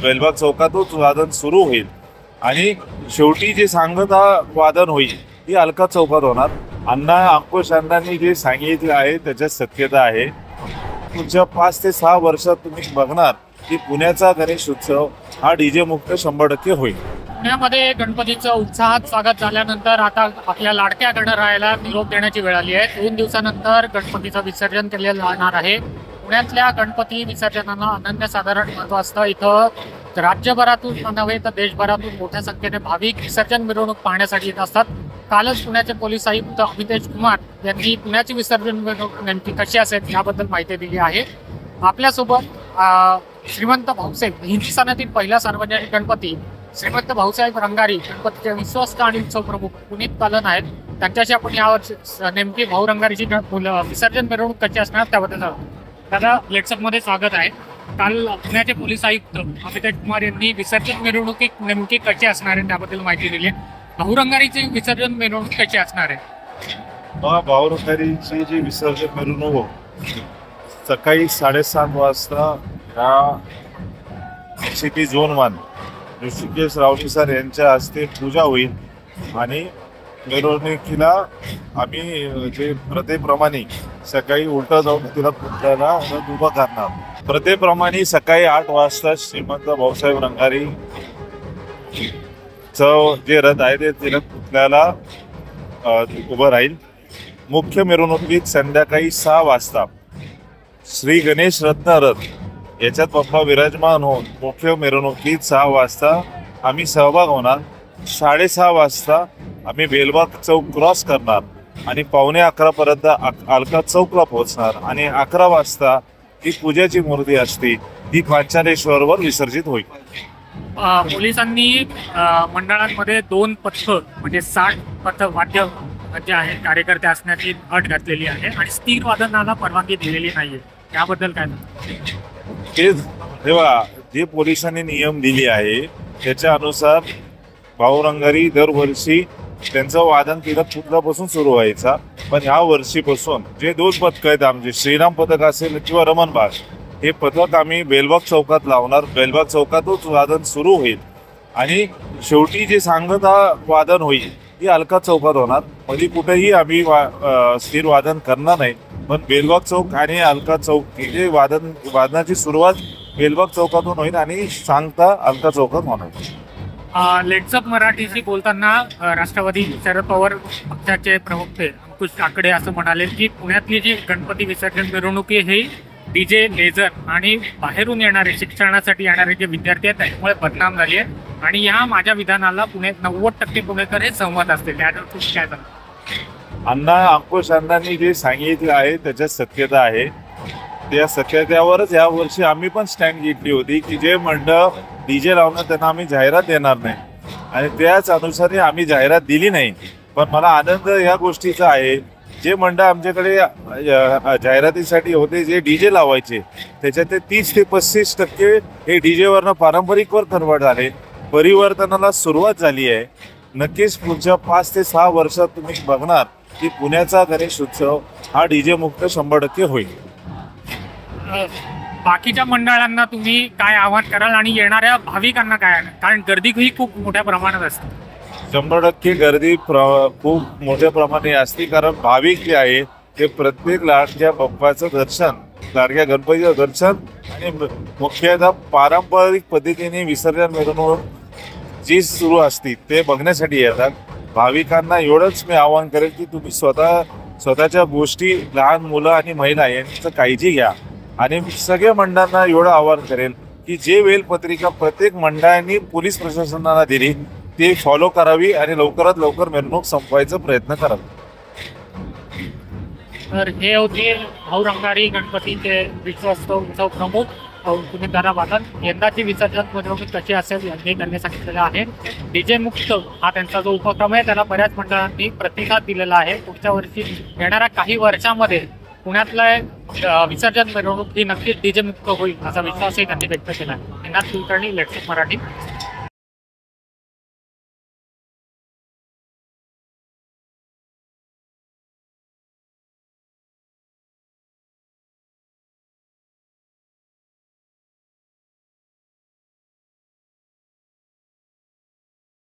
बेलबाग चौकातच वादन सुरू होईल आणि शेवटी जे सांगता वादन होईल ती अलका चौकात होणार. अंकुश अण्णांनी जे सांगितलं आहे त्याच्यात सत्यता आहे. पुढच्या 5 ते 6 वर्षात तुम्ही बघणार की पुण्याचा गणेश उत्सव हा डीजे मुक्त 100% होईल. पुण्यामध्ये गणपतीचं उत्साहात स्वागत झाल्यानंतर आता आपल्या लाडक्या गणरायाला निरोप देण्याची वेळ आली आहे. 2 दिवसानंतर गणपतीचं विसर्जन केले जाणार आहे. पुण्यातल्या गणपती विसर्जनाला अनन्यसाधारण महत्त्व असतं. इथं राज्यभरातून नव्हे तर देशभरातून मोठ्या संख्येने भाविक विसर्जन मिरवणूक पाहण्यासाठी येत असतात. कालच पुण्याचे पोलीस आयुक्त अमितेश कुमार यांनी पुण्याची विसर्जन मिरवणूक नेमकी कशी असेल याबद्दल माहिती दिली आहे. आपल्यासोबत श्रीमंत भाऊसाहेब, हिंदी सणातील पहिला सार्वजनिक गणपती श्रीमंत भाऊसाहेब रंगारी, गणपतीचे विश्वस्त आणि उत्सव प्रमुख पुनीत पालन आहेत. त्यांच्याशी आपण यावर्षी नेमकी भाऊ रंगारीची विसर्जन मिरवणूक कशी असणार त्याबद्दल दादा लेट्सअपमध्ये स्वागत आहे. काल पुण्याचे पोलीस आयुक्त अमितेश कुमार यांनी विसर्जन मिरवणुकी नेमकी कशी असणार आहे त्याबद्दल माहिती दिली आहे. भाऊ रंगारीची विसर्जन मिरवणूक कशी असणार आहे? भाऊ रंगारीची जी विसर्जन मिरवणूक सकाळी 7:30 वाजता ह्या सिटी झोन 1 ऋषिकेश रावणी सर यांच्या हस्ते पूजा होईल आणि मिरवणुकीला आम्ही जे प्रथेप्रमाणे सकाळी उलटा जाऊन तिला पुतळ्याला उभा करणार. प्रथेप्रमाणे सकाळी 8 वाजता श्रीमंत भाऊसाहेब रंगारी जे रथ आहे ते तिला पुतळ्याला उभं राहील. मुख्य मिरवणुकीत संध्याकाळी 6 वाजता श्री गणेश रत्न रथ याच्यात बाप्पा विराजमान होऊन मुख्य मिरवणुकीत 6 वाजता आम्ही सहभाग होणार. 6:30 वाजता आम्ही बेलबाग चौक क्रॉस करणार आणि 11:15 पर्यंत अलका चौकला पोहोचणार आणि 11 वाजता ही पूजेची मूर्ती असते ती पांचालेश्वरवर विसर्जित होईल. पोलिसांनी मंडळांमध्ये 2 पथक म्हणजे 60 पथक वाद्य जे आहेत कार्यकर्ते असण्याची अट घातलेली आहे आणि स्थिर वादनाला परवानगी दिलेली नाहीये. याबद्दल काय? तेव्हा जे पोलिसांनी नियम दिले आहे त्याच्या अनुसार भाऊ रंगारी दरवर्षी त्यांचं वादन तिला पुतळ्यापासून सुरू व्हायचा. पण ह्या वर्षीपासून जे 2 पथक आहेत आमचे श्रीराम पथक असेल किंवा रमण बाग हे पथक आम्ही बेलबाग चौकात लावणार. बेलबाग चौकातच वादन सुरू होईल आणि शेवटी जे सांगता वादन होईल ती अलका चौकात होणार. मध्ये कुठेही आम्ही स्थिर वादन करणार नाही. पण बेलबाग चौक आणि अलका चौक हे वादनाची सुरुवात बेलबाग चौकातून होईल आणि सांगता अलका चौकात होणार. लेट्सअप मराठीशी बोलताना राष्ट्रवादी शरद पवार पक्षाचे प्रवक्ते अंकुश काकडे असं म्हणाले की पुण्यातली जी गणपती विसर्जन मिरवणुकी ही डीजे, लेझर आणि बाहेरून येणारे शिक्षणासाठी येणारे जे विद्यार्थी आहेत त्यामुळे बदनाम झाली आहे आणि या माझ्या विधानाला पुण्यात 90% पुणेकर हे सहमत असतील. त्याच्यावर तुम्ही काय सांगा? अंकुश अण्णांनी जे सांगितलं आहे त्याच्यात सत्यता आहे. त्या सत्यतेवरच या वर्षी आम्ही पण स्टँड घेतली होती की जे मंडळ डीजे लावणं त्यांना आम्ही जाहिरात देणार नाही आणि त्याच अनुसार आम्ही जाहिरात दिली नाही. पण मला आनंद या गोष्टीचा आहे जे मंडळ आमच्याकडे जाहिरातीसाठी होते जे डीजे लावायचे त्याच्यात ते 30 ते 35% हे डीजेवरनं पारंपरिकवर कन्वर्ट झाले. परिवर्तनाला सुरुवात झाली आहे. नक्कीच पुढच्या 5 ते 6 वर्षात तुम्ही बघणार की पुण्याचा गणेश उत्सव हा डीजे मुक्त 100% होईल. बाकीच्या मंडळांना तुम्ही काय आवाहन कराल आणि येणाऱ्या भाविकांना काय? कारण गर्दी ही खूप मोठ्या प्रमाणात असते. 100% गर्दी खूप मोठ्या प्रमाणे असते कारण भाविक जे आहे ते प्रत्येक लाडक्या बाप्पाचं दर्शन, लाडक्या गणपतीचं दर्शन आणि मुख्यतः पारंपरिक पद्धतीने विसर्जन मिरवणूक जी सुरू असते ते बघण्यासाठी येतात. भाविकांना एवढंच मी आवाहन करेन की तुम्ही स्वतःच्या गोष्टी, लहान मुलं आणि महिला यांचं काळजी घ्या आणि सगळ्या मंडळांना एवढं आवाहन करेल की जे वेलपत्रिका प्रत्येक मंडळांनी पोलीस प्रशासनाला दिली ते फॉलो करावी आणि लवकरात लवकर मिरवणूक संपवायचा प्रयत्न करावा. तर हे होते भाऊ रंगारी गणपतीचे विश्वस्त उत्सव प्रमुख पुनीत वादन. यंदाची विसर्जन मिरवणूक कशी असेल यांनी त्यांनी सांगितलेलं आहे. डीजे मुक्त हा त्यांचा जो उपक्रम आहे त्याला बऱ्याच मंडळांनी प्रतिसाद दिलेला आहे. पुढच्या वर्षी येणाऱ्या काही वर्षामध्ये पुण्यातलं विसर्जन मिरवणूक ही नक्कीच डीजे मुक्त होईल असा विश्वासही त्यांनी व्यक्त केला. लेट्सअप मराठी.